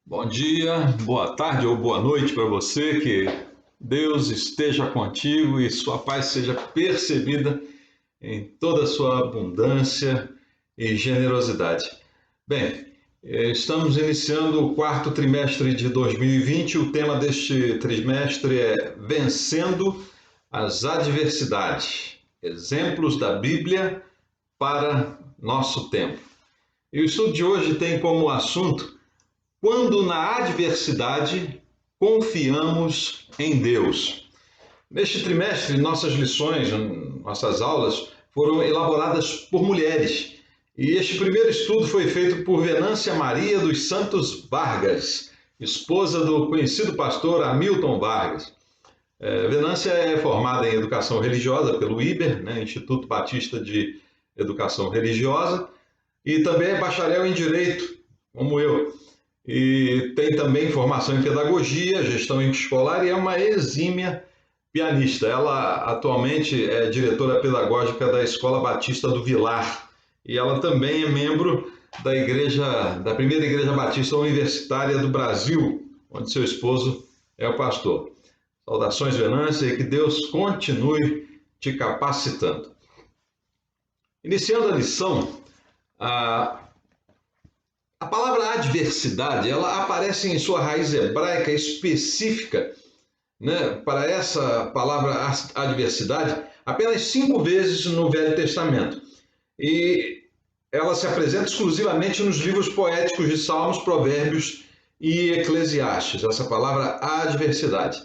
Bom dia, boa tarde ou boa noite para você, que Deus esteja contigo e sua paz seja percebida em toda a sua abundância e generosidade. Bem, estamos iniciando o quarto trimestre de 2020. O tema deste trimestre é Vencendo as Adversidades, exemplos da Bíblia para nosso tempo. E o estudo de hoje tem como assunto quando na adversidade confiamos em Deus. Neste trimestre, nossas lições, nossas aulas foram elaboradas por mulheres. E este primeiro estudo foi feito por Venância Maria dos Santos Vargas, esposa do conhecido pastor Hamilton Vargas. Venância é formada em Educação Religiosa pelo IBER, Instituto Batista de Educação Religiosa, e também é bacharel em Direito, como eu. E tem também formação em pedagogia, gestão escolar e é uma exímia pianista. Ela atualmente é diretora pedagógica da Escola Batista do Vilar e ela também é membro da primeira igreja batista universitária do Brasil, onde seu esposo é o pastor. Saudações, Venância, e que Deus continue te capacitando. Iniciando a lição, a palavra adversidade, ela aparece em sua raiz hebraica específica, para essa palavra adversidade, apenas 5 vezes no Velho Testamento. E ela se apresenta exclusivamente nos livros poéticos de Salmos, Provérbios e Eclesiastes, essa palavra adversidade.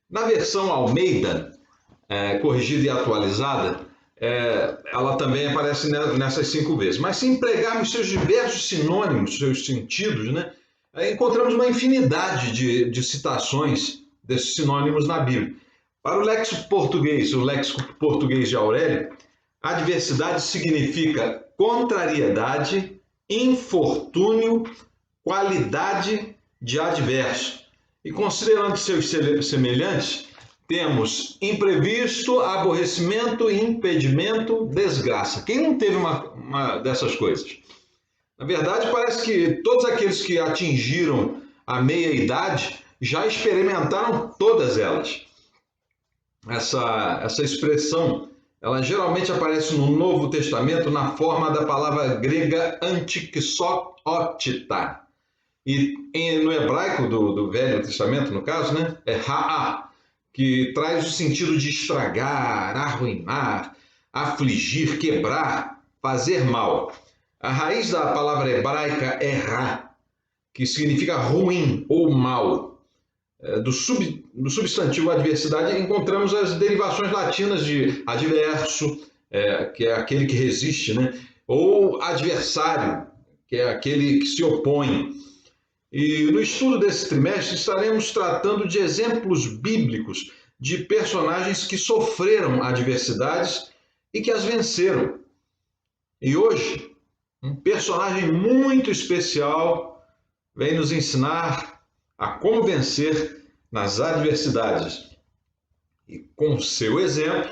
Na versão Almeida, corrigida e atualizada, ela também aparece nessas 5 vezes. Mas se empregarmos seus diversos sinônimos, seus sentidos, encontramos uma infinidade de citações desses sinônimos na Bíblia. Para o léxico português de Aurélio, adversidade significa contrariedade, infortúnio, qualidade de adverso. E considerando seus semelhantes, temos imprevisto, aborrecimento, impedimento, desgraça. Quem não teve uma dessas coisas? Na verdade, parece que todos aqueles que atingiram a meia-idade já experimentaram todas elas. Essa expressão, ela geralmente aparece no Novo Testamento na forma da palavra grega antikxotita. E no hebraico do Velho Testamento, no caso, é ra'a, que traz o sentido de estragar, arruinar, afligir, quebrar, fazer mal. A raiz da palavra hebraica é ra, que significa ruim ou mal. Do substantivo adversidade encontramos as derivações latinas de adverso, que é aquele que resiste, ou adversário, que é aquele que se opõe. E no estudo desse trimestre estaremos tratando de exemplos bíblicos de personagens que sofreram adversidades e que as venceram. E hoje, um personagem muito especial vem nos ensinar a como vencer nas adversidades. E com seu exemplo,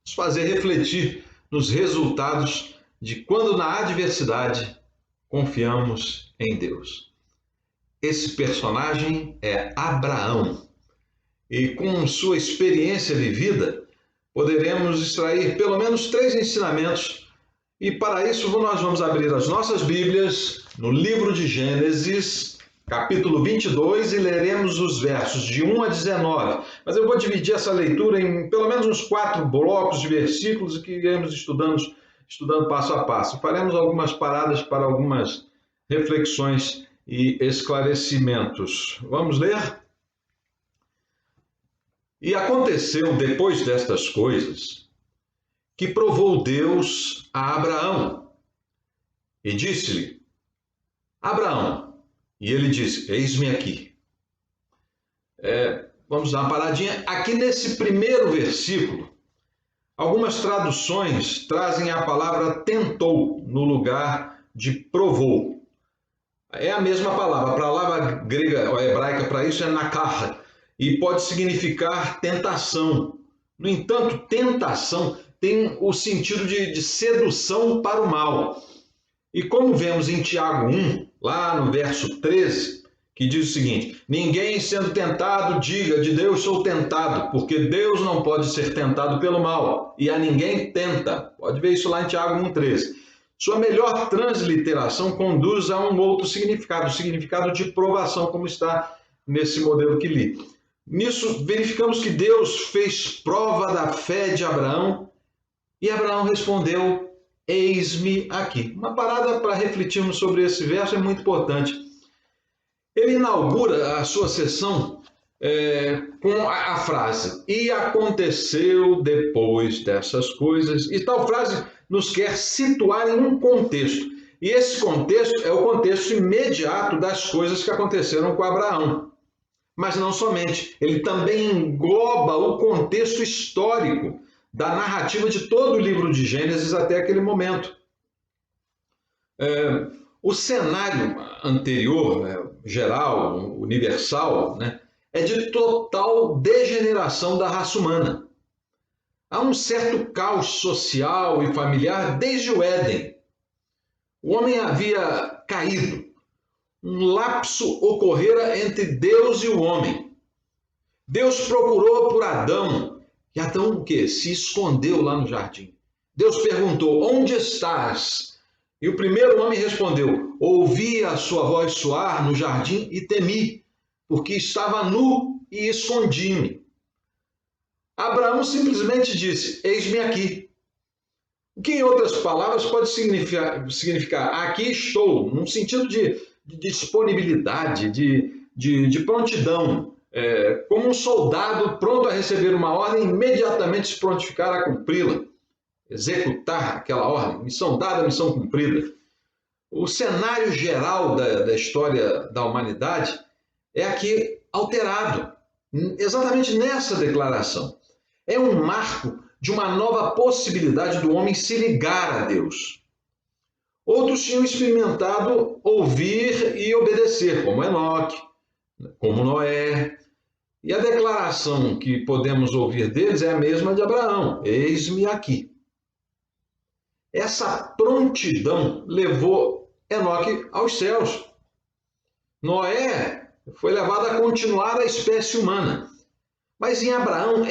nos fazer refletir nos resultados de quando na adversidade confiamos em Deus. Esse personagem é Abraão. E com sua experiência vivida, poderemos extrair pelo menos 3 ensinamentos. E para isso nós vamos abrir as nossas Bíblias no livro de Gênesis, capítulo 22, e leremos os versos de 1 a 19. Mas eu vou dividir essa leitura em pelo menos uns 4 blocos de versículos que iremos estudando passo a passo. Faremos algumas paradas para algumas reflexões e esclarecimentos. Vamos ler? E aconteceu depois destas coisas que provou Deus a Abraão e disse-lhe: Abraão. E ele disse: Eis-me aqui. Vamos dar uma paradinha. Aqui nesse primeiro versículo, algumas traduções trazem a palavra tentou no lugar de provou. É a mesma palavra. A palavra grega ou hebraica para isso é nakar e pode significar tentação. No entanto, tentação tem o sentido de sedução para o mal. E como vemos em Tiago 1, lá no verso 13, que diz o seguinte: ninguém sendo tentado diga de Deus sou tentado, porque Deus não pode ser tentado pelo mal, e a ninguém tenta. Pode ver isso lá em Tiago 1,13. Sua melhor transliteração conduz a um outro significado, o significado de provação, como está nesse modelo que li. Nisso, verificamos que Deus fez prova da fé de Abraão, e Abraão respondeu: eis-me aqui. Uma parada para refletirmos sobre esse verso é muito importante. Ele inaugura a sua sessão com a frase: e aconteceu depois dessas coisas. E tal frase nos quer situar em um contexto. E esse contexto é o contexto imediato das coisas que aconteceram com Abraão. Mas não somente, ele também engloba o contexto histórico da narrativa de todo o livro de Gênesis até aquele momento. O cenário anterior, geral, universal, é de total degeneração da raça humana. Há um certo caos social e familiar desde o Éden. O homem havia caído. Um lapso ocorrera entre Deus e o homem. Deus procurou por Adão, e Adão o quê? Se escondeu lá no jardim. Deus perguntou: onde estás? E o primeiro homem respondeu: ouvi a sua voz soar no jardim e temi, porque estava nu e escondi-me. Abraão simplesmente disse: eis-me aqui. O que, em outras palavras, pode significar aqui estou, num sentido de disponibilidade, de prontidão, como um soldado pronto a receber uma ordem, imediatamente se prontificar a cumpri-la, executar aquela ordem, missão dada, missão cumprida. O cenário geral da história da humanidade é aqui alterado, exatamente nessa declaração. É um marco de uma nova possibilidade do homem se ligar a Deus. Outros tinham experimentado ouvir e obedecer, como Enoque, como Noé. E a declaração que podemos ouvir deles é a mesma de Abraão: eis-me aqui. Essa prontidão levou Enoque aos céus. Noé foi levado a continuar a espécie humana. Mas em Abraão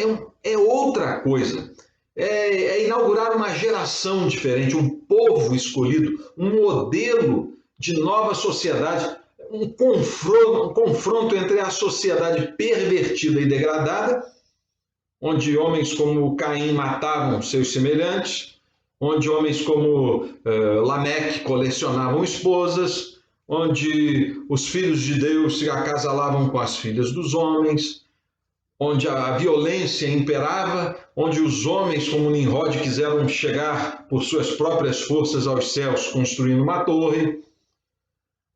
é outra coisa. É inaugurar uma geração diferente, um povo escolhido, um modelo de nova sociedade, um confronto entre a sociedade pervertida e degradada, onde homens como Caim matavam seus semelhantes, onde homens como Lameque colecionavam esposas, onde os filhos de Deus se acasalavam com as filhas dos homens, onde a violência imperava, onde os homens como Nimrod quiseram chegar por suas próprias forças aos céus, construindo uma torre,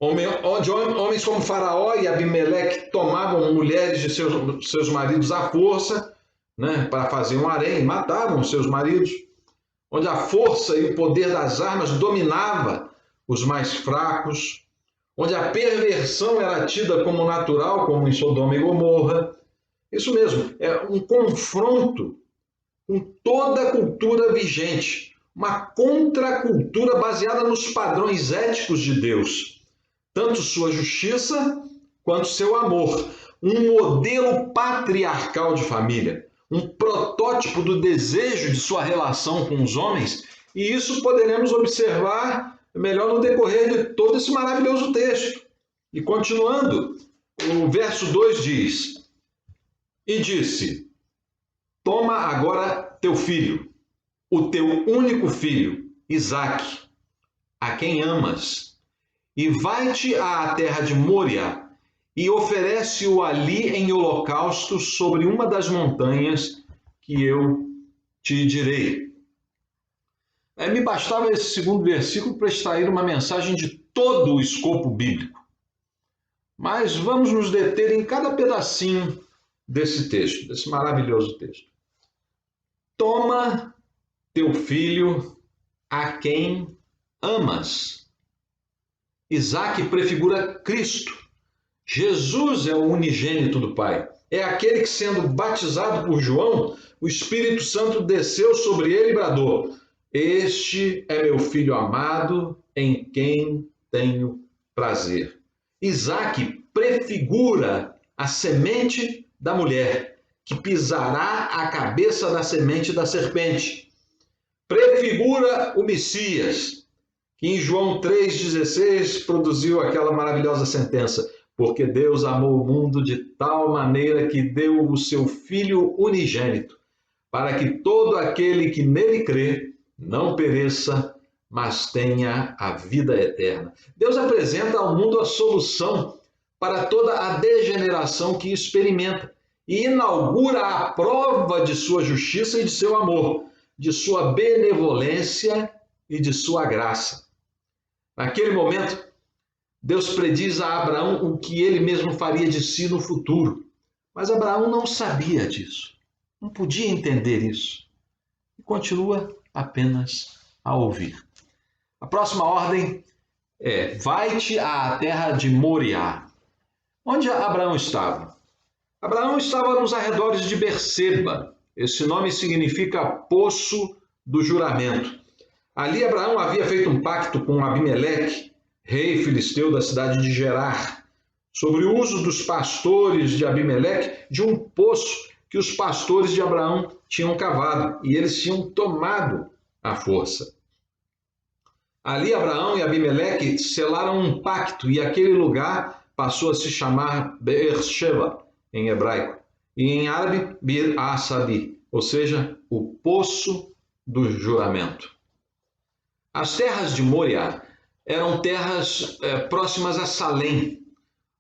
onde homens como Faraó e Abimeleque tomavam mulheres de seus maridos à força, para fazer um harém, matavam seus maridos, onde a força e o poder das armas dominava os mais fracos, onde a perversão era tida como natural, como em Sodoma e Gomorra. Isso mesmo, é um confronto com toda a cultura vigente, uma contracultura baseada nos padrões éticos de Deus, tanto sua justiça quanto seu amor, um modelo patriarcal de família, um protótipo do desejo de sua relação com os homens, e isso poderemos observar melhor no decorrer de todo esse maravilhoso texto. E continuando, o verso 2 diz: e disse: toma agora teu filho, o teu único filho, Isaque, a quem amas, e vai-te à terra de Mória, e oferece-o ali em holocausto sobre uma das montanhas que eu te direi. Me bastava esse segundo versículo para extrair uma mensagem de todo o escopo bíblico. Mas vamos nos deter em cada pedacinho desse texto, desse maravilhoso texto. Toma teu filho a quem amas. Isaque prefigura Cristo. Jesus é o unigênito do Pai. É aquele que, sendo batizado por João, o Espírito Santo desceu sobre ele e bradou: este é meu filho amado, em quem tenho prazer. Isaque prefigura a semente da mulher, que pisará a cabeça da semente da serpente. Prefigura o Messias, que em João 3,16 produziu aquela maravilhosa sentença: porque Deus amou o mundo de tal maneira que deu o seu Filho unigênito, para que todo aquele que nele crê não pereça, mas tenha a vida eterna. Deus apresenta ao mundo a solução para toda a degeneração que experimenta e inaugura a prova de sua justiça e de seu amor, de sua benevolência e de sua graça. Naquele momento, Deus prediz a Abraão o que ele mesmo faria de si no futuro. Mas Abraão não sabia disso, não podia entender isso. E continua apenas a ouvir. A próxima ordem é: vai-te à terra de Moriá. Onde Abraão estava? Abraão estava nos arredores de Berseba. Esse nome significa Poço do Juramento. Ali Abraão havia feito um pacto com Abimeleque, rei filisteu da cidade de Gerar, sobre o uso dos pastores de Abimeleque de um poço que os pastores de Abraão tinham cavado, e eles tinham tomado à força. Ali Abraão e Abimeleque selaram um pacto, e aquele lugar passou a se chamar Beersheba, em hebraico, e em árabe Bir Asabi, ou seja, o Poço do Juramento. As terras de Moriá eram terras próximas a Salém,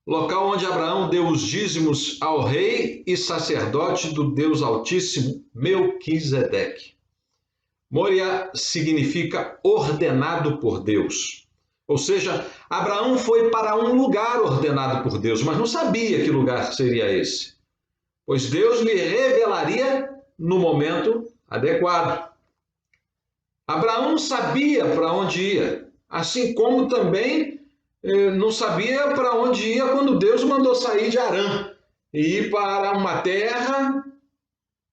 local onde Abraão deu os dízimos ao rei e sacerdote do Deus Altíssimo, Melquisedeque. Moriá significa ordenado por Deus. Ou seja, Abraão foi para um lugar ordenado por Deus, mas não sabia que lugar seria esse, pois Deus lhe revelaria no momento adequado. Abraão sabia para onde ia, assim como também não sabia para onde ia quando Deus mandou sair de Harã e ir para uma terra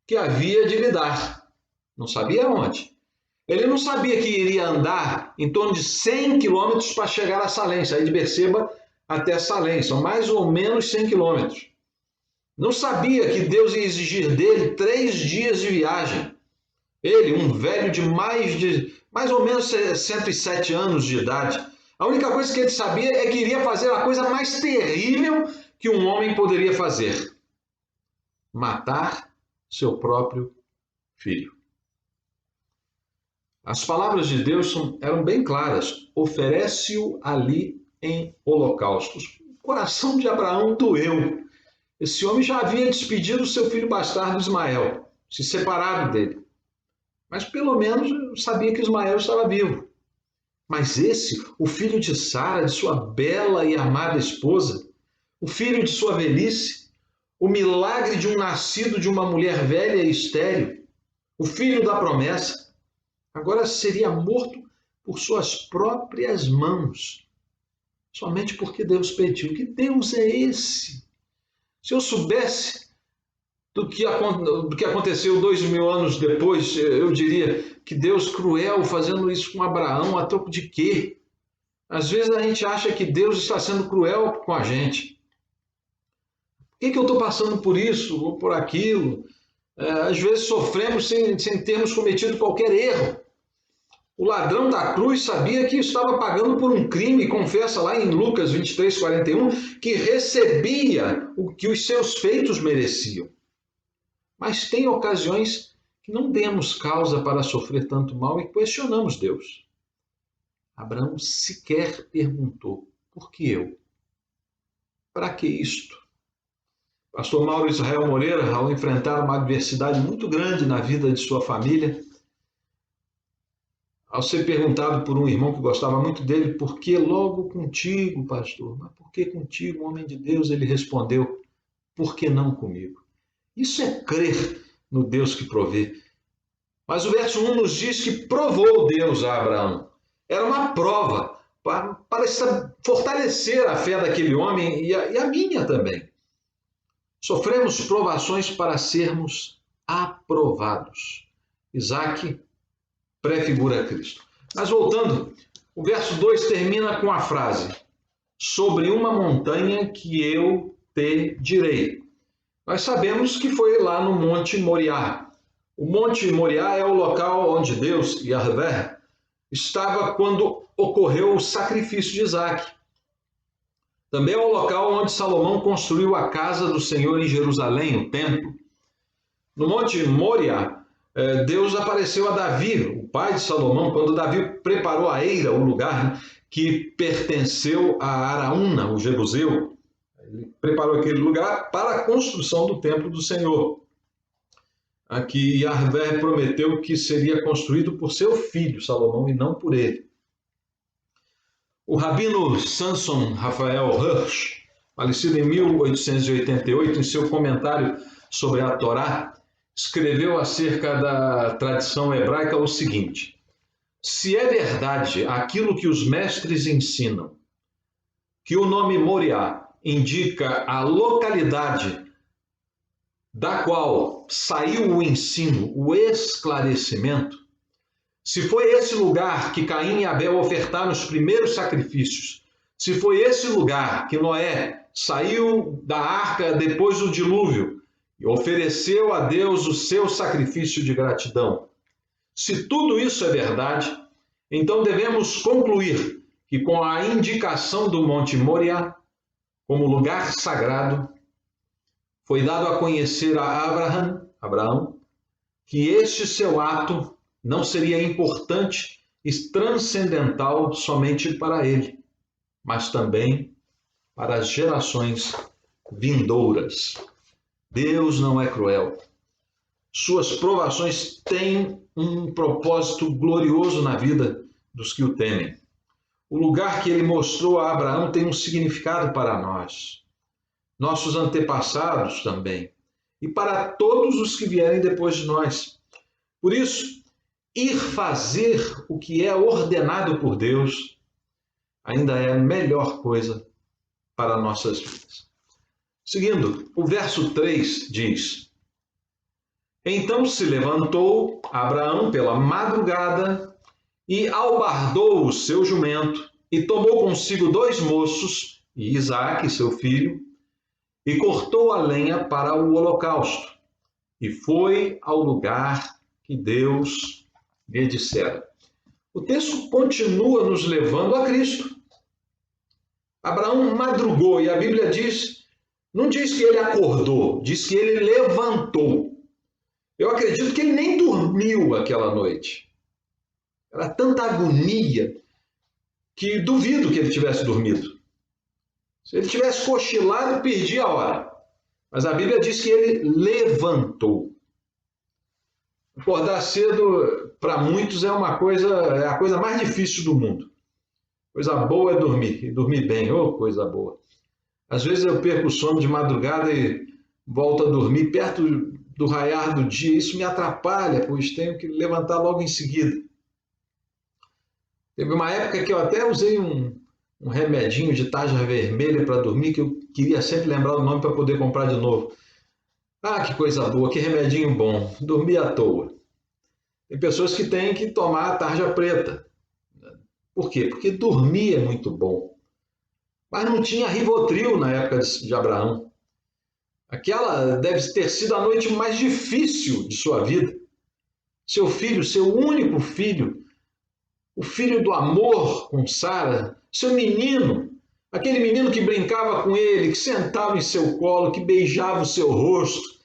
que havia de lhe dar. Não sabia onde. Ele não sabia que iria andar em torno de 100 quilômetros para chegar a Salém, sair de Berseba até Salém, são mais ou menos 100 quilômetros. Não sabia que Deus ia exigir dele 3 dias de viagem. Ele, um velho de mais ou menos 107 anos de idade, a única coisa que ele sabia é que iria fazer a coisa mais terrível que um homem poderia fazer: matar seu próprio filho. As palavras de Deus eram bem claras: oferece-o ali em holocaustos. O coração de Abraão doeu. Esse homem já havia despedido seu filho bastardo Ismael, se separado dele. Mas pelo menos sabia que Ismael estava vivo. Mas esse, o filho de Sara, de sua bela e amada esposa, o filho de sua velhice, o milagre de um nascido de uma mulher velha e estéril, o filho da promessa, agora seria morto por suas próprias mãos, somente porque Deus pediu. Que Deus é esse? Se eu soubesse do que aconteceu 2000 anos depois, eu diria: que Deus cruel fazendo isso com Abraão, a troco de quê? Às vezes a gente acha que Deus está sendo cruel com a gente. Por que eu estou passando por isso ou por aquilo? Às vezes sofremos sem termos cometido qualquer erro. O ladrão da cruz sabia que estava pagando por um crime, confessa lá em Lucas 23:41, que recebia o que os seus feitos mereciam. Mas tem ocasiões que não temos causa para sofrer tanto mal e questionamos Deus. Abraão sequer perguntou: por que eu? Para que isto? Pastor Mauro Israel Moreira, ao enfrentar uma adversidade muito grande na vida de sua família, ao ser perguntado por um irmão que gostava muito dele: por que logo contigo, pastor? Mas por que contigo, homem de Deus? Ele respondeu: por que não comigo? Isso é crer no Deus que provê. Mas o verso 1 nos diz que provou Deus a Abraão. Era uma prova para fortalecer a fé daquele homem e a minha também. Sofremos provações para sermos aprovados. Isaac prefigura Cristo. Mas voltando, o verso 2 termina com a frase: sobre uma montanha que eu te direi. Nós sabemos que foi lá no Monte Moriá. O Monte Moriá é o local onde Deus, Yahvé, estava quando ocorreu o sacrifício de Isaque. Também é o local onde Salomão construiu a casa do Senhor em Jerusalém, o templo. No Monte Moriá, Deus apareceu a Davi, o pai de Salomão, quando Davi preparou a eira, o lugar que pertenceu a Araúna, o jebuseu. Ele preparou aquele lugar para a construção do templo do Senhor. Aqui Yahvé prometeu que seria construído por seu filho, Salomão, e não por ele. O rabino Samson Raphael Hirsch, falecido em 1888, em seu comentário sobre a Torá, escreveu acerca da tradição hebraica o seguinte: se é verdade aquilo que os mestres ensinam, que o nome Moriá indica a localidade da qual saiu o ensino, o esclarecimento, se foi esse lugar que Caim e Abel ofertaram os primeiros sacrifícios, se foi esse lugar que Noé saiu da arca depois do dilúvio e ofereceu a Deus o seu sacrifício de gratidão, se tudo isso é verdade, então devemos concluir que com a indicação do Monte Moriá como lugar sagrado, foi dado a conhecer a Abraão, que este seu ato não seria importante e transcendental somente para ele, mas também para as gerações vindouras. Deus não é cruel. Suas provações têm um propósito glorioso na vida dos que o temem. O lugar que ele mostrou a Abraão tem um significado para nós, nossos antepassados também, e para todos os que vierem depois de nós. Por isso, ir fazer o que é ordenado por Deus ainda é a melhor coisa para nossas vidas. Seguindo, o verso 3 diz: então se levantou Abraão pela madrugada e albardou o seu jumento e tomou consigo 2 moços e Isaque, seu filho, e cortou a lenha para o holocausto e foi ao lugar que Deus lhe dissera. O texto continua nos levando a Cristo. Abraão madrugou e a Bíblia diz, não diz que ele acordou, diz que ele levantou. Eu acredito que ele nem dormiu aquela noite. Era tanta agonia que duvido que ele tivesse dormido. Se ele tivesse cochilado, perdia a hora. Mas a Bíblia diz que ele levantou. Acordar cedo, para muitos, é a coisa mais difícil do mundo. Coisa boa é dormir, e dormir bem, coisa boa. Às vezes eu perco o sono de madrugada e volto a dormir perto do raiar do dia. Isso me atrapalha, pois tenho que levantar logo em seguida. Teve uma época que eu até usei um remedinho de tarja vermelha para dormir, que eu queria sempre lembrar o nome para poder comprar de novo. Ah, que coisa boa, que remedinho bom, dormir à toa. Tem pessoas que têm que tomar a tarja preta. Por quê? Porque dormir é muito bom. Mas não tinha Rivotril na época de Abraão. Aquela deve ter sido a noite mais difícil de sua vida. Seu filho, seu único filho, o filho do amor com Sara, seu menino, aquele menino que brincava com ele, que sentava em seu colo, que beijava o seu rosto,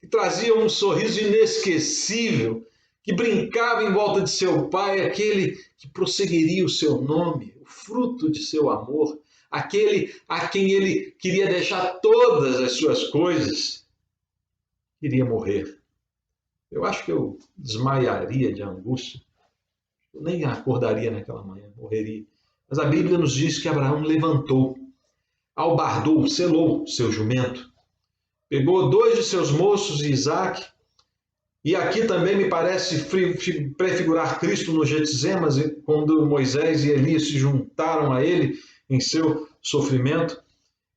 que trazia um sorriso inesquecível, que brincava em volta de seu pai, aquele que prosseguiria o seu nome, o fruto de seu amor, aquele a quem ele queria deixar todas as suas coisas, queria morrer. Eu acho que eu desmaiaria de angústia. Eu nem acordaria naquela manhã, morreria. Mas a Bíblia nos diz que Abraão levantou, albardou, selou seu jumento, pegou 2 de seus moços e Isaque, e aqui também me parece prefigurar Cristo no Getsemas, quando Moisés e Elias se juntaram a ele em seu sofrimento,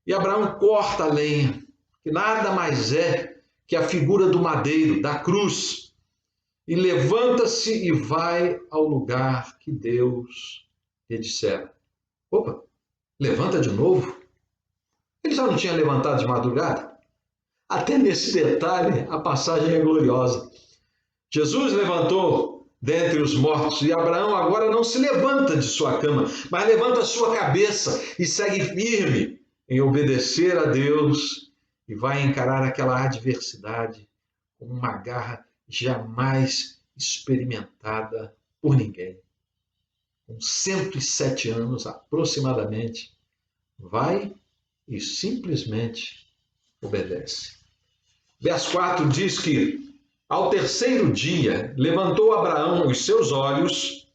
e Abraão corta a lenha, que nada mais é que a figura do madeiro, da cruz, e levanta-se e vai ao lugar que Deus lhe dissera. Opa, Levanta de novo? Ele já não tinha levantado de madrugada? Até nesse detalhe, a passagem é gloriosa. Jesus levantou dentre os mortos e Abraão agora não se levanta de sua cama, mas levanta sua cabeça e segue firme em obedecer a Deus e vai encarar aquela adversidade com uma garra jamais experimentada por ninguém. Com 107 anos aproximadamente, vai e simplesmente obedece. Verso 4 diz que, ao terceiro dia, levantou Abraão os seus olhos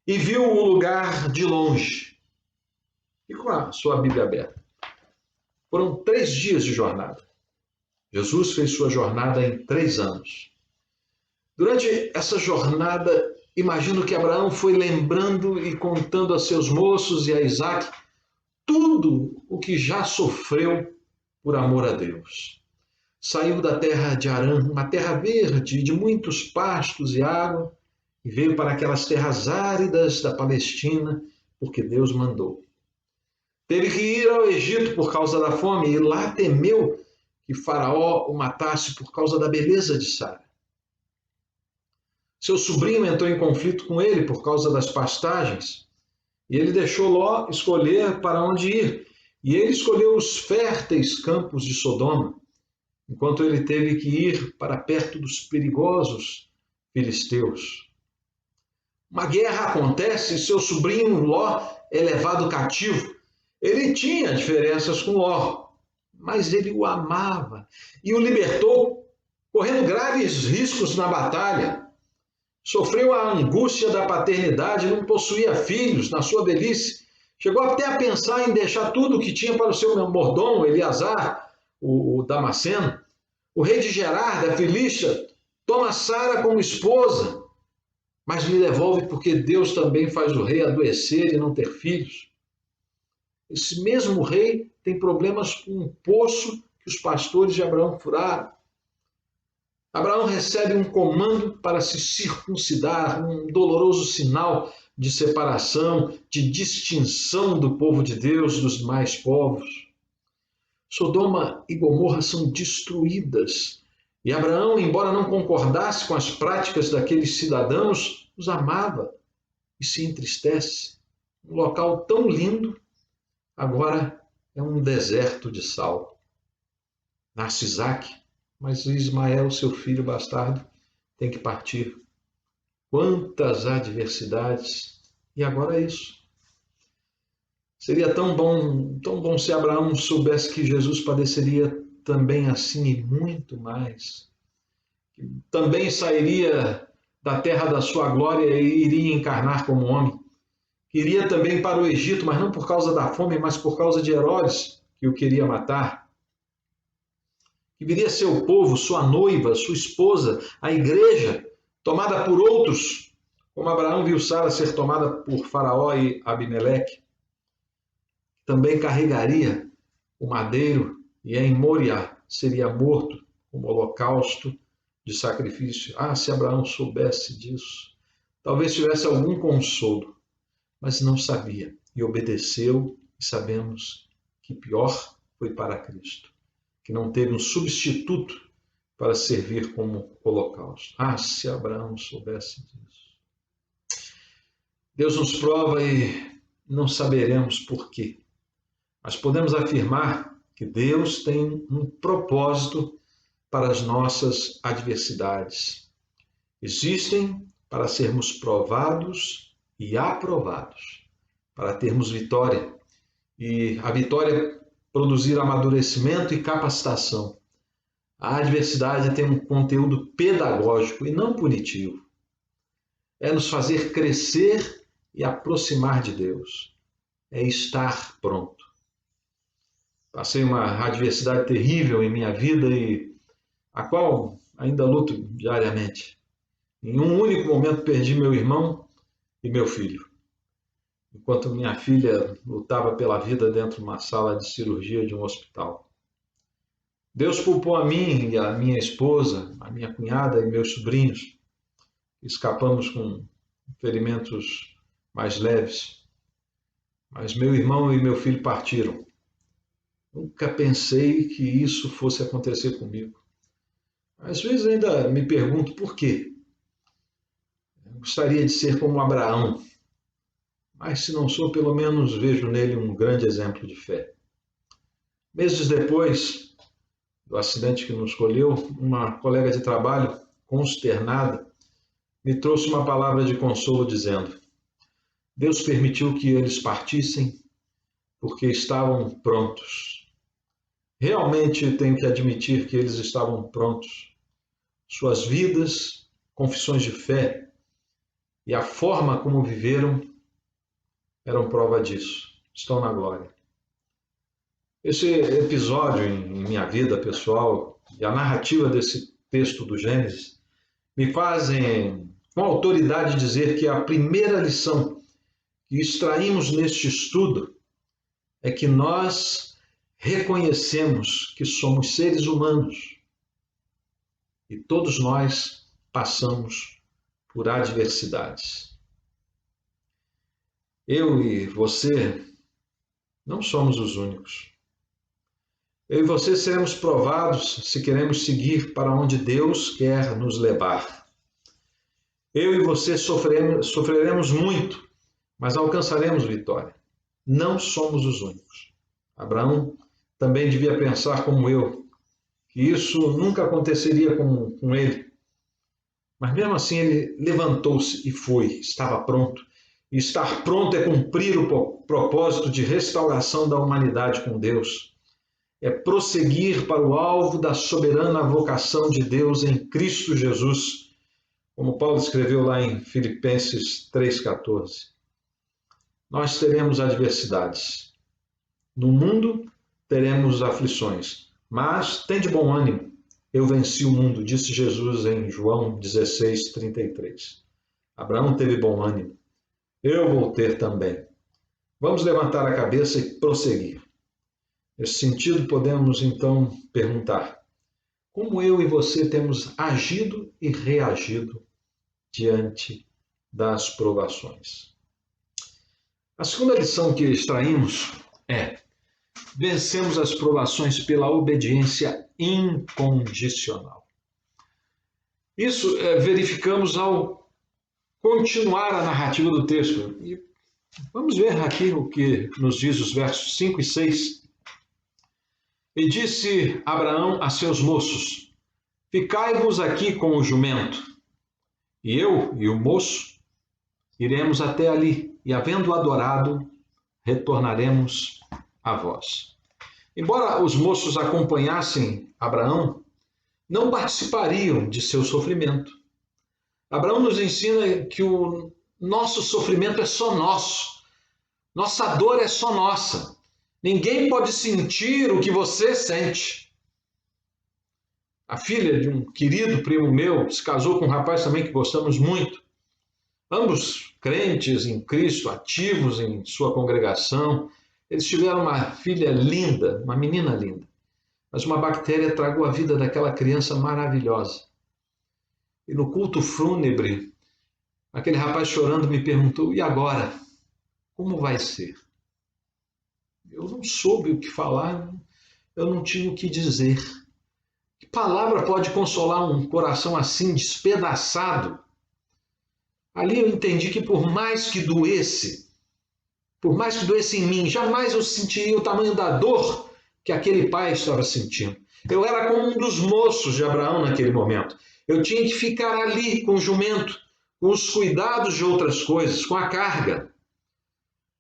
e viu o lugar de longe. E com a sua Bíblia aberta. Foram 3 dias de jornada. Jesus fez sua jornada em 3 anos. Durante essa jornada, imagino que Abraão foi lembrando e contando a seus moços e a Isaque tudo o que já sofreu por amor a Deus. Saiu da terra de Harã, uma terra verde, de muitos pastos e água, e veio para aquelas terras áridas da Palestina, porque Deus mandou. Teve que ir ao Egito por causa da fome, e lá temeu que Faraó o matasse por causa da beleza de Sara. Seu sobrinho entrou em conflito com ele por causa das pastagens, e ele deixou Ló escolher para onde ir, e ele escolheu os férteis campos de Sodoma, enquanto ele teve que ir para perto dos perigosos filisteus. Uma guerra acontece e seu sobrinho Ló é levado cativo. Ele tinha diferenças com Ló, mas ele o amava e o libertou, correndo graves riscos na batalha. Sofreu a angústia da paternidade, não possuía filhos na sua velhice. Chegou até a pensar em deixar tudo o que tinha para o seu mordomo, Eleazar, o Damasceno. O rei de Gerar, da Filístia, toma Sara como esposa, mas me devolve porque Deus também faz o rei adoecer e não ter filhos. Esse mesmo rei tem problemas com um poço que os pastores de Abraão furaram. Abraão recebe um comando para se circuncidar, um doloroso sinal de separação, de distinção do povo de Deus dos demais povos. Sodoma e Gomorra são destruídas. E Abraão, embora não concordasse com as práticas daqueles cidadãos, os amava e se entristece. Um local tão lindo, agora é um deserto de sal. Nasce Isaque, mas Ismael, seu filho bastardo, tem que partir. Quantas adversidades! E agora é isso. Seria tão bom se Abraão soubesse que Jesus padeceria também assim e muito mais. Também sairia da terra da sua glória e iria encarnar como homem. Iria também para o Egito, mas não por causa da fome, mas por causa de Herodes, que o queria matar. Que viria seu povo, sua noiva, sua esposa, a igreja, tomada por outros, como Abraão viu Sara ser tomada por Faraó e Abimeleque. Também carregaria o madeiro e em Moriá seria morto como holocausto de sacrifício. Ah, se Abraão soubesse disso, talvez tivesse algum consolo, mas não sabia e obedeceu, e sabemos que pior foi para Cristo, que não teve um substituto para servir como holocausto. Ah, se Abraão soubesse disso. Deus nos prova e não saberemos por quê. Mas podemos afirmar que Deus tem um propósito para as nossas adversidades. Existem para sermos provados e aprovados, para termos vitória. E a vitória produzir amadurecimento e capacitação. A adversidade tem um conteúdo pedagógico e não punitivo. É nos fazer crescer e aproximar de Deus. É estar pronto. Passei uma adversidade terrível em minha vida e a qual ainda luto diariamente. Em um único momento perdi meu irmão e meu filho, enquanto minha filha lutava pela vida dentro de uma sala de cirurgia de um hospital. Deus poupou a mim e a minha esposa, a minha cunhada e meus sobrinhos. Escapamos com ferimentos mais leves. mas meu irmão e meu filho partiram. Nunca pensei que isso fosse acontecer comigo. Às vezes ainda me pergunto por quê. Eu gostaria de ser como Abraão, mas se não sou, pelo menos vejo nele um grande exemplo de fé. Meses depois do acidente que nos colheu, uma colega de trabalho, consternada, me trouxe uma palavra de consolo dizendo: Deus permitiu que eles partissem porque estavam prontos. Realmente tenho que admitir que eles estavam prontos. Suas vidas, confissões de fé e a forma como viveram eram prova disso. Estão na glória. Esse episódio em minha vida pessoal e a narrativa desse texto do Gênesis me fazem com autoridade dizer que a primeira lição que extraímos neste estudo é que nós reconhecemos que somos seres humanos e todos nós passamos por adversidades. Eu e você não somos os únicos. Eu e você seremos provados se queremos seguir para onde Deus quer nos levar. Eu e você sofreremos muito, mas alcançaremos vitória. Não somos os únicos. Abraão também devia pensar como eu, que isso nunca aconteceria com ele. Mas mesmo assim ele levantou-se e foi, estava pronto. E estar pronto é cumprir o propósito de restauração da humanidade com Deus. É prosseguir para o alvo da soberana vocação de Deus em Cristo Jesus, como Paulo escreveu lá em Filipenses 3,14. Nós teremos adversidades. No mundo teremos aflições, mas tem de bom ânimo. Eu venci o mundo, disse Jesus em João 16:33. Abraão teve bom ânimo. Eu vou ter também. Vamos levantar a cabeça e prosseguir. Nesse sentido, podemos então perguntar: como eu e você temos agido e reagido diante das provações? A segunda lição que extraímos é: vencemos as provações pela obediência incondicional. Isso verificamos ao continuar a narrativa do texto. E vamos ver aqui o que nos diz os versos 5 e 6. E disse Abraão a seus moços: ficai-vos aqui com o jumento, e eu e o moço iremos até ali, e havendo adorado, retornaremos a vós. Embora os moços acompanhassem Abraão, não participariam de seu sofrimento. Abraão nos ensina que o nosso sofrimento é só nosso, nossa dor é só nossa. Ninguém pode sentir o que você sente. A filha de um querido primo meu se casou com um rapaz também que gostamos muito. Ambos crentes em Cristo, ativos em sua congregação. Eles tiveram uma filha linda, uma menina linda. Mas uma bactéria tragou a vida daquela criança maravilhosa. E no culto fúnebre, aquele rapaz chorando me perguntou: e agora? Como vai ser? Eu não soube o que falar, eu não tinha o que dizer. Que palavra pode consolar um coração assim despedaçado? Ali eu entendi que por mais que doesse em mim, jamais eu sentiria o tamanho da dor que aquele pai estava sentindo. Eu era como um dos moços de Abraão naquele momento. Eu tinha que ficar ali com o jumento, com os cuidados de outras coisas, com a carga.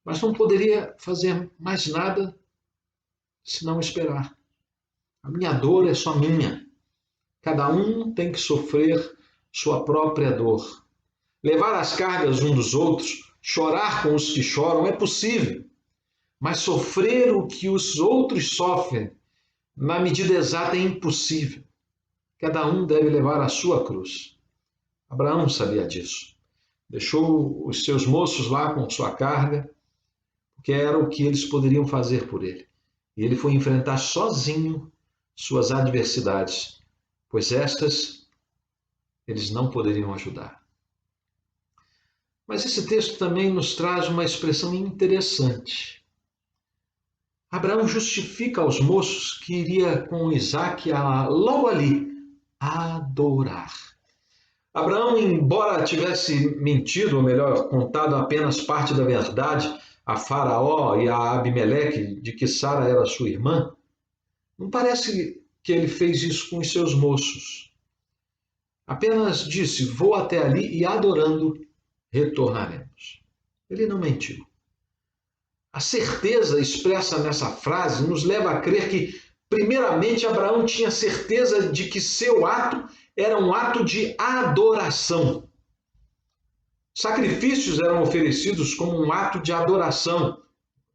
Mas não poderia fazer mais nada senão esperar. A minha dor é só minha. Cada um tem que sofrer sua própria dor. Levar as cargas um dos outros, chorar com os que choram é possível. Mas sofrer o que os outros sofrem, na medida exata, é impossível. Cada um deve levar a sua cruz. Abraão sabia disso. Deixou os seus moços lá com sua carga, porque era o que eles poderiam fazer por ele. E ele foi enfrentar sozinho suas adversidades, pois estas eles não poderiam ajudar. Mas esse texto também nos traz uma expressão interessante. Abraão justifica aos moços que iria com Isaque logo ali adorar. Abraão, embora tivesse mentido, ou melhor, contado apenas parte da verdade a Faraó e a Abimeleque de que Sara era sua irmã, não parece que ele fez isso com os seus moços. Apenas disse: vou até ali e adorando retornaremos. Ele não mentiu. A certeza expressa nessa frase nos leva a crer que, primeiramente, Abraão tinha certeza de que seu ato era um ato de adoração. Sacrifícios eram oferecidos como um ato de adoração.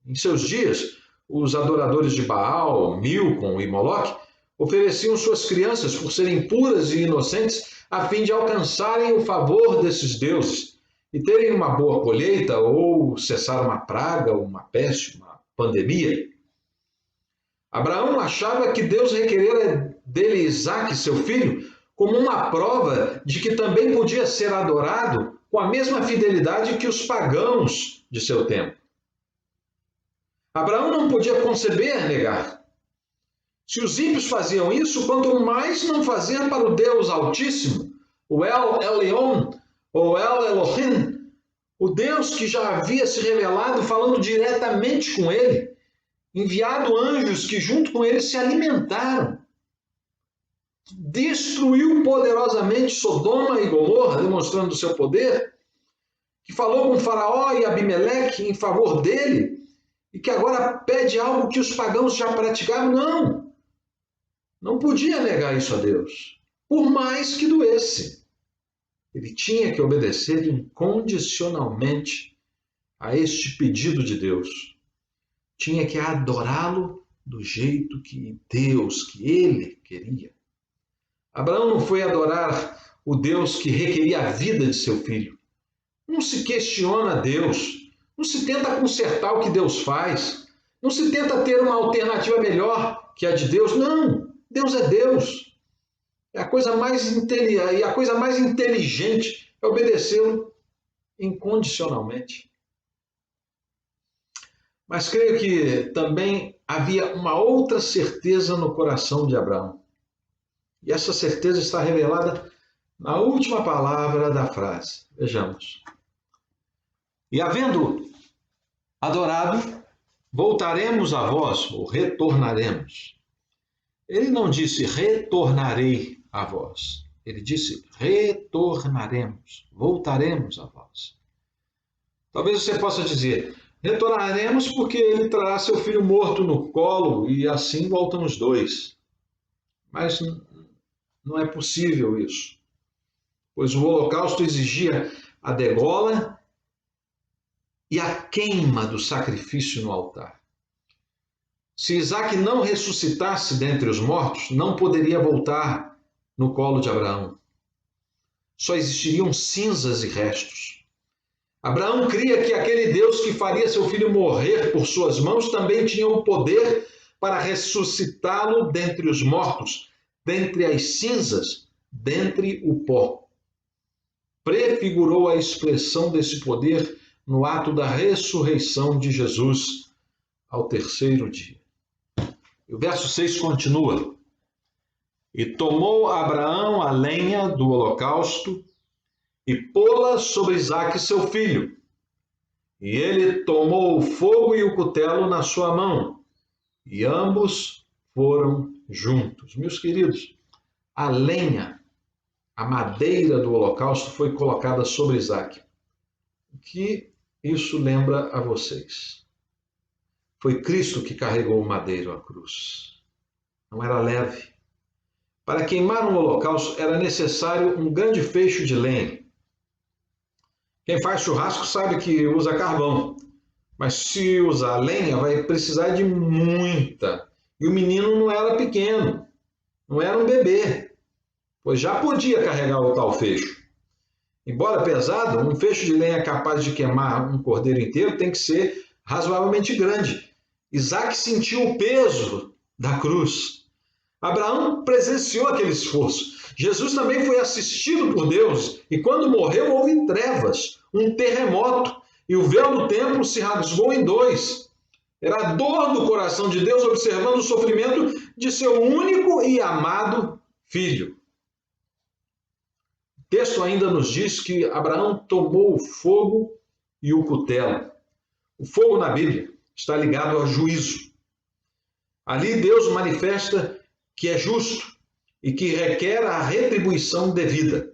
Em seus dias, os adoradores de Baal, Milcom e Moloque ofereciam suas crianças por serem puras e inocentes a fim de alcançarem o favor desses deuses e terem uma boa colheita ou cessar uma praga, uma peste, uma pandemia. Abraão achava que Deus requerera dele Isaque, seu filho, como uma prova de que também podia ser adorado com a mesma fidelidade que os pagãos de seu tempo. Abraão não podia conceber negar. Se os ímpios faziam isso, quanto mais não fazer para o Deus Altíssimo, o El Elyon, ou El Elohim, o Deus que já havia se revelado falando diretamente com ele, enviado anjos que junto com ele se alimentaram. Destruiu poderosamente Sodoma e Gomorra, demonstrando o seu poder, que falou com Faraó e Abimeleque em favor dele, e que agora pede algo que os pagãos já praticavam. Não podia negar isso a Deus, por mais que doesse. Ele tinha que obedecer incondicionalmente a este pedido de Deus. Tinha que adorá-lo do jeito que Deus, que ele queria. Abraão não foi adorar o Deus que requeria a vida de seu filho. Não se questiona Deus, não se tenta consertar o que Deus faz, não se tenta ter uma alternativa melhor que a de Deus. Não, Deus é Deus. E a coisa mais inteligente é obedecê-lo incondicionalmente. Mas creio que também havia uma outra certeza no coração de Abraão. E essa certeza está revelada na última palavra da frase. Vejamos. E havendo adorado, voltaremos a vós, ou retornaremos. Ele não disse retornarei a vós. Ele disse retornaremos, voltaremos a vós. Talvez você possa dizer, retornaremos porque ele trará seu filho morto no colo e assim voltam os dois. Mas não é possível isso, pois o holocausto exigia a degola e a queima do sacrifício no altar. Se Isaque não ressuscitasse dentre os mortos, não poderia voltar no colo de Abraão. Só existiriam cinzas e restos. Abraão cria que aquele Deus que faria seu filho morrer por suas mãos também tinha o poder para ressuscitá-lo dentre os mortos, dentre as cinzas, dentre o pó. Prefigurou a expressão desse poder no ato da ressurreição de Jesus ao terceiro dia. E o verso 6 continua. E tomou Abraão a lenha do holocausto e pô-la sobre Isaque seu filho. E ele tomou o fogo e o cutelo na sua mão, e ambos foram juntos. Meus queridos, a lenha, a madeira do holocausto foi colocada sobre Isaque. O que isso lembra a vocês? Foi Cristo que carregou o madeiro à cruz. Não era leve. Para queimar um holocausto era necessário um grande feixe de lenha. Quem faz churrasco sabe que usa carvão, mas se usar lenha vai precisar de muita. E o menino não era pequeno, não era um bebê, pois já podia carregar o tal feixe. Embora pesado, um feixe de lenha capaz de queimar um cordeiro inteiro tem que ser razoavelmente grande. Isaque sentiu o peso da cruz. Abraão presenciou aquele esforço. Jesus também foi assistido por Deus e quando morreu houve trevas. um terremoto e o véu do templo se rasgou em dois. Era a dor do coração de Deus observando o sofrimento de seu único e amado filho. O texto ainda nos diz que Abraão tomou o fogo e o cutelo. O fogo na Bíblia está ligado ao juízo. Ali Deus manifesta que é justo e que requer a retribuição devida.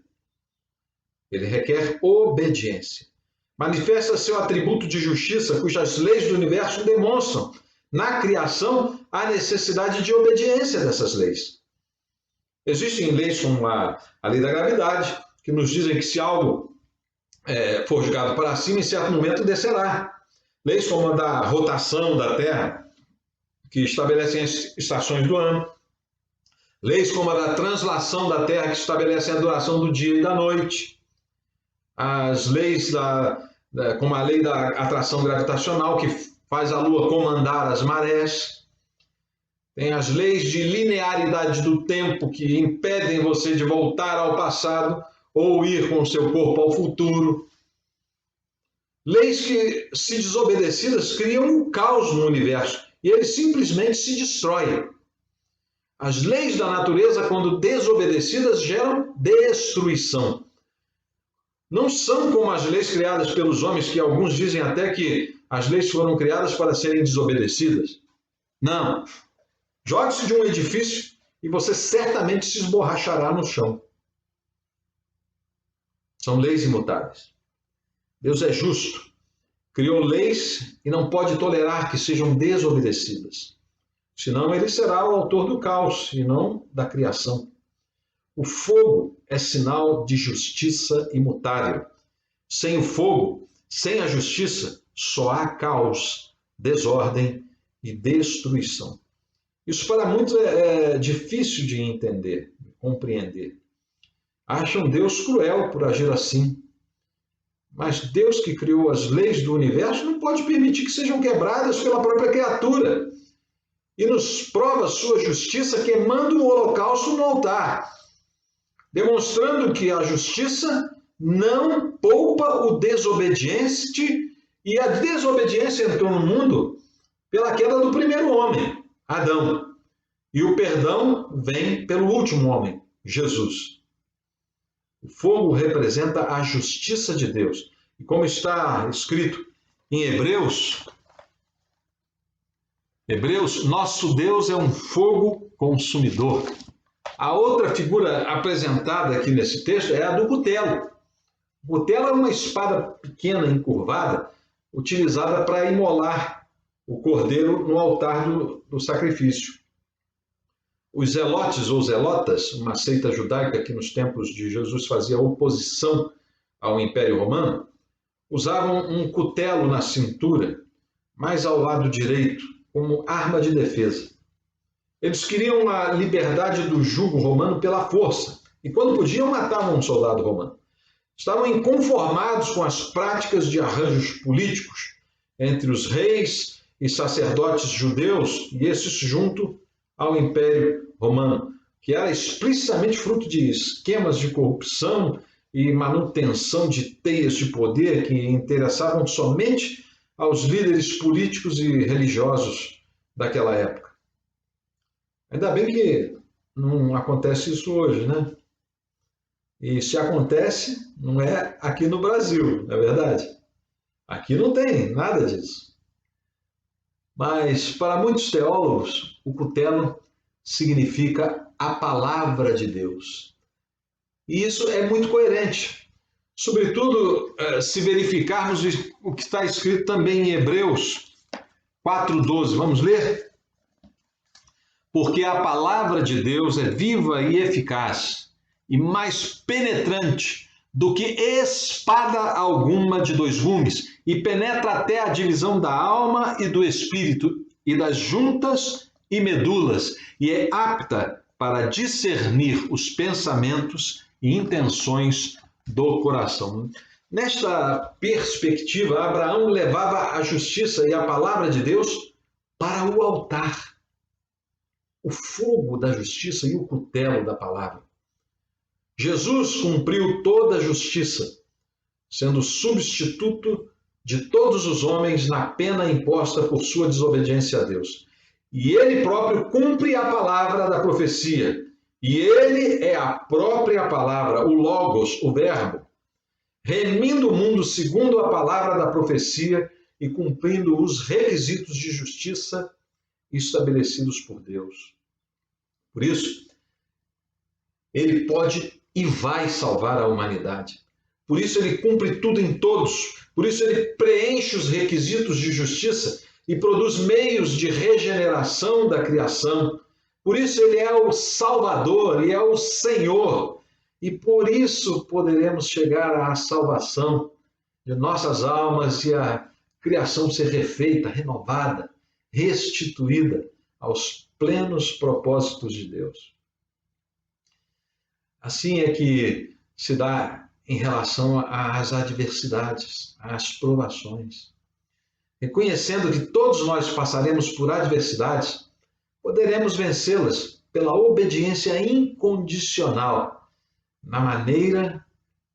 Ele requer obediência. Manifesta seu atributo de justiça, cujas leis do universo demonstram na criação a necessidade de obediência dessas leis. Existem leis como a lei da gravidade, que nos dizem que se algo for jogado para cima, em certo momento descerá. Leis como a da rotação da Terra, que estabelecem as estações do ano. Leis como a da translação da Terra, que estabelecem a duração do dia e da noite. As leis como a lei da atração gravitacional, que faz a Lua comandar as marés. Tem as leis de linearidade do tempo, que impedem você de voltar ao passado ou ir com o seu corpo ao futuro. Leis que, se desobedecidas, criam um caos no universo e ele simplesmente se destrói. As leis da natureza, quando desobedecidas, geram destruição. Não são como as leis criadas pelos homens, que alguns dizem até que as leis foram criadas para serem desobedecidas. Não. Jogue-se de um edifício e você certamente se esborrachará no chão. São leis imutáveis. Deus é justo. Criou leis e não pode tolerar que sejam desobedecidas. Senão ele será o autor do caos e não da criação. O fogo é sinal de justiça imutável. Sem o fogo, sem a justiça, só há caos, desordem e destruição. Isso para muitos é difícil de entender, de compreender. Acham Deus cruel por agir assim. Mas Deus, que criou as leis do universo, não pode permitir que sejam quebradas pela própria criatura. E nos prova sua justiça queimando o holocausto no altar, demonstrando que a justiça não poupa o desobediente, e a desobediência entrou no mundo pela queda do primeiro homem, Adão. E o perdão vem pelo último homem, Jesus. O fogo representa a justiça de Deus. E como está escrito em Hebreus, nosso Deus é um fogo consumidor. A outra figura apresentada aqui nesse texto é a do cutelo. O cutelo é uma espada pequena, encurvada, utilizada para imolar o cordeiro no altar do sacrifício. Os zelotes ou zelotas, uma seita judaica que nos tempos de Jesus fazia oposição ao Império Romano, usavam um cutelo na cintura, mais ao lado direito, como arma de defesa. Eles queriam a liberdade do jugo romano pela força, e quando podiam, matavam um soldado romano. Estavam inconformados com as práticas de arranjos políticos entre os reis e sacerdotes judeus, e esses junto ao Império Romano, que era explicitamente fruto de esquemas de corrupção e manutenção de teias de poder que interessavam somente aos líderes políticos e religiosos daquela época. Ainda bem que não acontece isso hoje, né? E se acontece, não é aqui no Brasil, não é verdade? Aqui não tem nada disso. Mas para muitos teólogos, o cutelo significa a palavra de Deus. E isso é muito coerente, sobretudo se verificarmos o que está escrito também em Hebreus 4:12. Vamos ler? Porque a palavra de Deus é viva e eficaz, e mais penetrante do que espada alguma de dois gumes, e penetra até a divisão da alma e do espírito, e das juntas e medulas, e é apta para discernir os pensamentos e intenções do coração. Nesta perspectiva, Abraão levava a justiça e a palavra de Deus para o altar. O fogo da justiça e o cutelo da palavra. Jesus cumpriu toda a justiça, sendo substituto de todos os homens na pena imposta por sua desobediência a Deus. E ele próprio cumpre a palavra da profecia. E ele é a própria palavra, o Logos, o Verbo, remindo o mundo segundo a palavra da profecia e cumprindo os requisitos de justiça estabelecidos por Deus. Por isso, ele pode e vai salvar a humanidade. Por isso ele cumpre tudo em todos. Por isso ele preenche os requisitos de justiça e produz meios de regeneração da criação. Por isso ele é o Salvador e é o Senhor. E por isso poderemos chegar à salvação de nossas almas e a criação ser refeita, renovada, restituída aos plenos propósitos de Deus. Assim é que se dá em relação às adversidades, às provações. Reconhecendo que todos nós passaremos por adversidades, poderemos vencê-las pela obediência incondicional, na maneira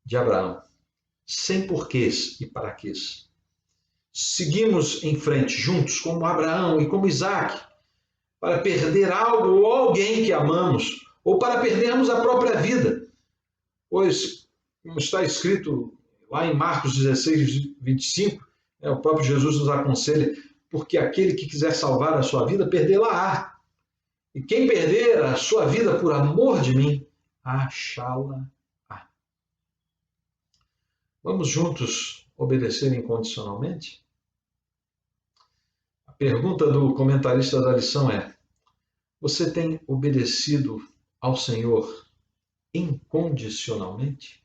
de Abraão, sem porquês e paraquês. Seguimos em frente juntos, como Abraão e como Isaac, para perder algo ou alguém que amamos, ou para perdermos a própria vida. Pois, como está escrito lá em Marcos 16, 25, o próprio Jesus nos aconselha, porque aquele que quiser salvar a sua vida, perdê-la-á. E quem perder a sua vida por amor de mim, achá-la-á. Vamos juntos obedecer incondicionalmente? A pergunta do comentarista da lição é: você tem obedecido ao Senhor incondicionalmente?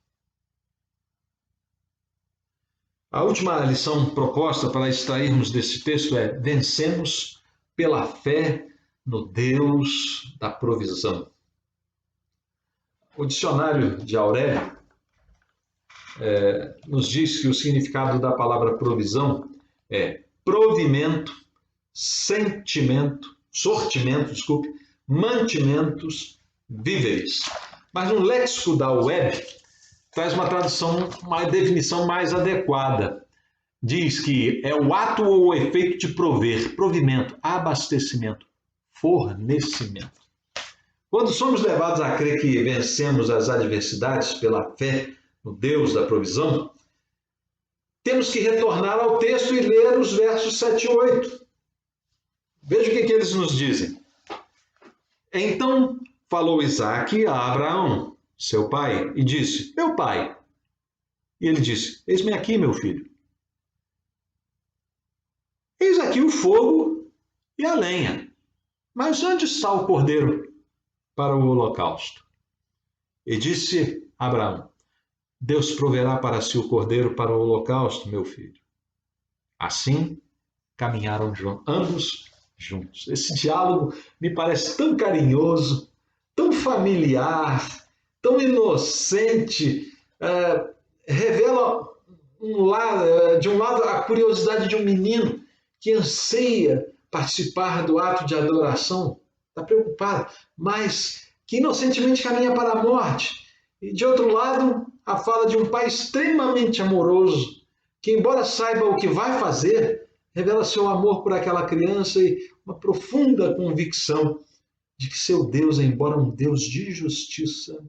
A última lição proposta para extrairmos desse texto é: vencemos pela fé no Deus da provisão. O dicionário de Aurélio nos diz que o significado da palavra provisão é provimento, sortimento, mantimentos, víveres. Mas no léxico da web traz uma tradução, uma definição mais adequada. Diz que é o ato ou o efeito de prover, provimento, abastecimento, fornecimento. Quando somos levados a crer que vencemos as adversidades pela fé no Deus da provisão, temos que retornar ao texto e ler os versos 7 e 8. Veja o que eles nos dizem. Então falou Isaque a Abraão, seu pai, e disse: meu pai. E ele disse: eis-me aqui, meu filho. Eis aqui o fogo e a lenha, mas onde está o cordeiro para o holocausto? E disse Abraão: Deus proverá para si o cordeiro para o holocausto, meu filho. Assim caminharam ambos juntos. Esse diálogo me parece tão carinhoso, tão familiar, tão inocente, revela de um lado a curiosidade de um menino que anseia participar do ato de adoração, está preocupado, mas que inocentemente caminha para a morte. E de outro lado, a fala de um pai extremamente amoroso, que embora saiba o que vai fazer, revela seu amor por aquela criança e uma profunda convicção de que seu Deus, embora um Deus de justiça,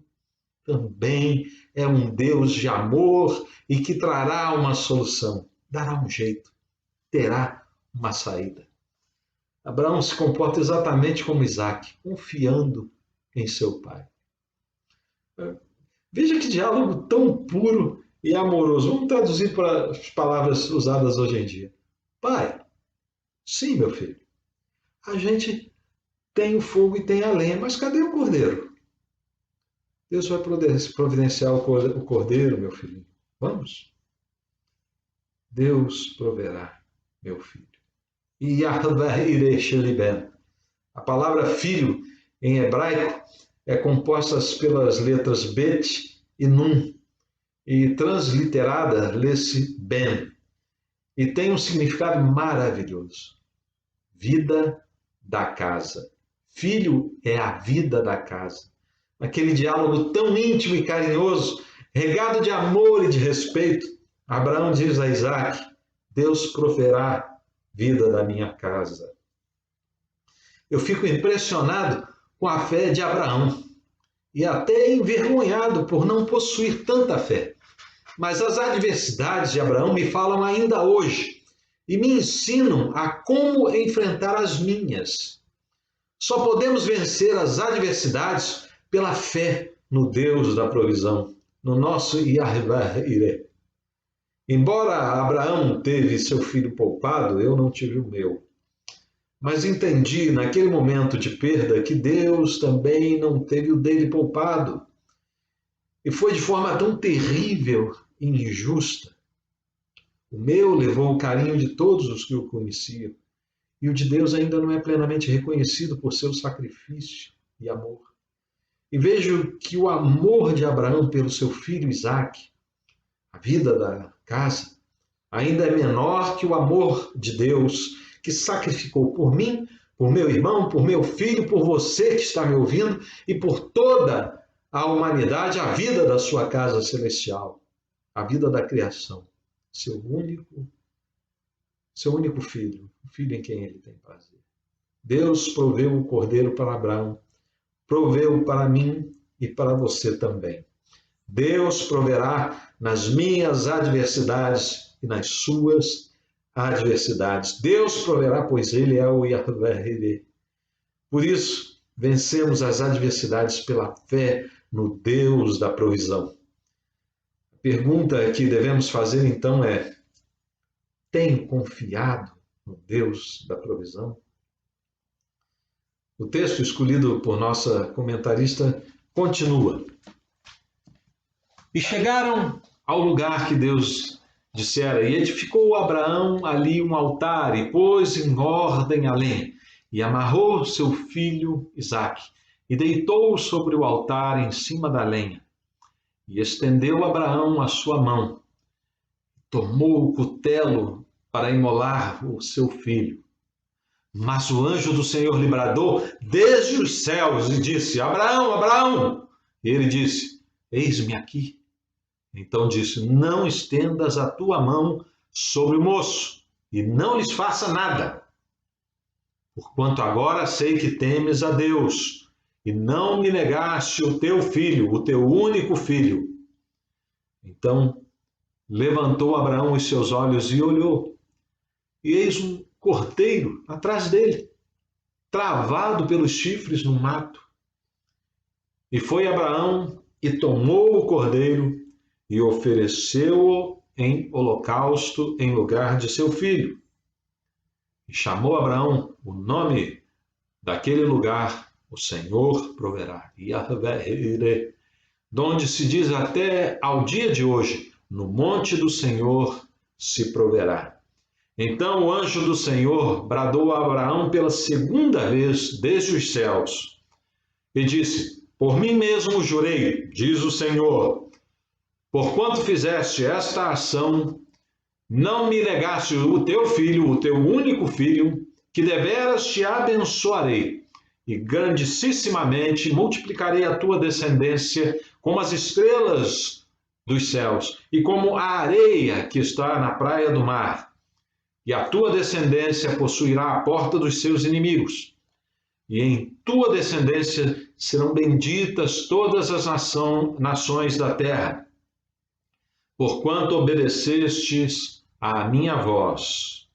também é um Deus de amor e que trará uma solução, dará um jeito, terá uma saída. Abraão se comporta exatamente como Isaque, confiando em seu pai. Veja que diálogo tão puro e amoroso. Vamos traduzir para as palavras usadas hoje em dia. Pai, sim, meu filho, a gente tem o fogo e tem a lenha, mas cadê o cordeiro? Deus vai providenciar o cordeiro, meu filho. Vamos? Deus proverá, meu filho. A palavra filho em hebraico é composta pelas letras Bet e Nun, e transliterada lê-se Ben, e tem um significado maravilhoso. Vida da casa. Filho é a vida da casa. Aquele diálogo tão íntimo e carinhoso, regado de amor e de respeito, Abraão diz a Isaac: Deus proverá vida da minha casa. Eu fico impressionado com a fé de Abraão e até envergonhado por não possuir tanta fé. Mas as adversidades de Abraão me falam ainda hoje e me ensinam a como enfrentar as minhas. Só podemos vencer as adversidades pela fé no Deus da provisão, no nosso Yahvé. Embora Abraão teve seu filho poupado, eu não tive o meu. Mas entendi naquele momento de perda que Deus também não teve o dele poupado. E foi de forma tão terrível e injusta. O meu levou o carinho de todos os que o conheciam, e o de Deus ainda não é plenamente reconhecido por seu sacrifício e amor. E vejo que o amor de Abraão pelo seu filho Isaque, a vida da casa, ainda é menor que o amor de Deus, que sacrificou por mim, por meu irmão, por meu filho, por você que está me ouvindo e por toda a humanidade, a vida da sua casa celestial, a vida da criação, seu único filho, o filho em quem ele tem prazer. Deus proveu o cordeiro para Abraão, proveu para mim e para você também. Deus proverá nas minhas adversidades e nas suas adversidades. Deus proverá, pois Ele é o Yahvé. Por isso, vencemos as adversidades pela fé no Deus da provisão. A pergunta que devemos fazer então é: tenho confiado no Deus da provisão? O texto escolhido por nossa comentarista continua. E chegaram ao lugar que Deus dissera, e edificou Abraão ali um altar, e pôs em ordem a lenha, e amarrou seu filho Isaque, e deitou-o sobre o altar em cima da lenha. E estendeu Abraão a sua mão, tomou o cutelo para imolar o seu filho. Mas o anjo do Senhor lhe bradou desde os céus e disse: Abraão, Abraão! E ele disse: Eis-me aqui. Então disse: Não estendas a tua mão sobre o moço, e não lhes faça nada. Porquanto agora sei que temes a Deus, e não me negaste o teu filho, o teu único filho. Então levantou Abraão os seus olhos e olhou, e eis um cordeiro atrás dele, travado pelos chifres no mato. E foi Abraão e tomou o cordeiro e ofereceu-o em holocausto em lugar de seu filho. E chamou Abraão o nome daquele lugar: o Senhor proverá, Yahvé, donde se diz até ao dia de hoje: no monte do Senhor se proverá. Então o anjo do Senhor bradou a Abraão pela segunda vez desde os céus e disse: Por mim mesmo jurei, diz o Senhor, porquanto fizeste esta ação, não me negaste o teu filho, o teu único filho, que deveras te abençoarei, e grandissimamente multiplicarei a tua descendência como as estrelas dos céus, e como a areia que está na praia do mar. E a tua descendência possuirá a porta dos seus inimigos. E em tua descendência serão benditas todas as nações da terra, porquanto obedecestes à minha voz.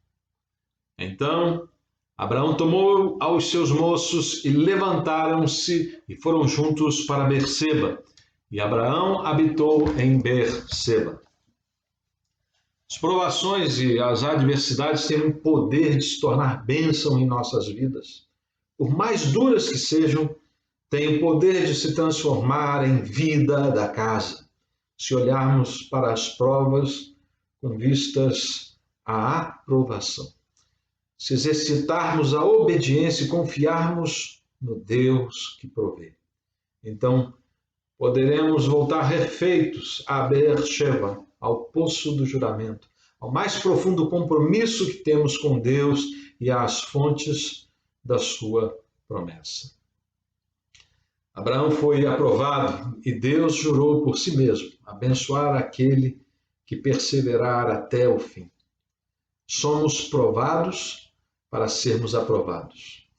Então Abraão tomou aos seus moços e levantaram-se e foram juntos para Berseba. E Abraão habitou em Berseba. As provações e as adversidades têm o poder de se tornar bênção em nossas vidas. Por mais duras que sejam, têm o poder de se transformar em vida da casa. Se olharmos para as provas com vistas à aprovação. Se exercitarmos a obediência e confiarmos no Deus que provê. Então, poderemos voltar refeitos a Beersheba, ao poço do juramento, ao mais profundo compromisso que temos com Deus e às fontes da sua promessa. Abraão foi aprovado e Deus jurou por si mesmo abençoar aquele que perseverar até o fim. Somos provados para sermos aprovados.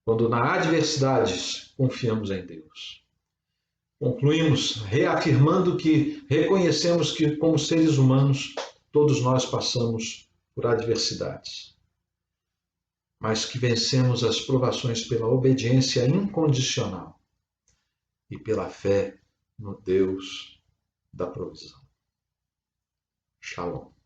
Quando na adversidade confiamos em Deus. Concluímos reafirmando que reconhecemos que, como seres humanos, todos nós passamos por adversidades, mas que vencemos as provações pela obediência incondicional e pela fé no Deus da provisão. Shalom.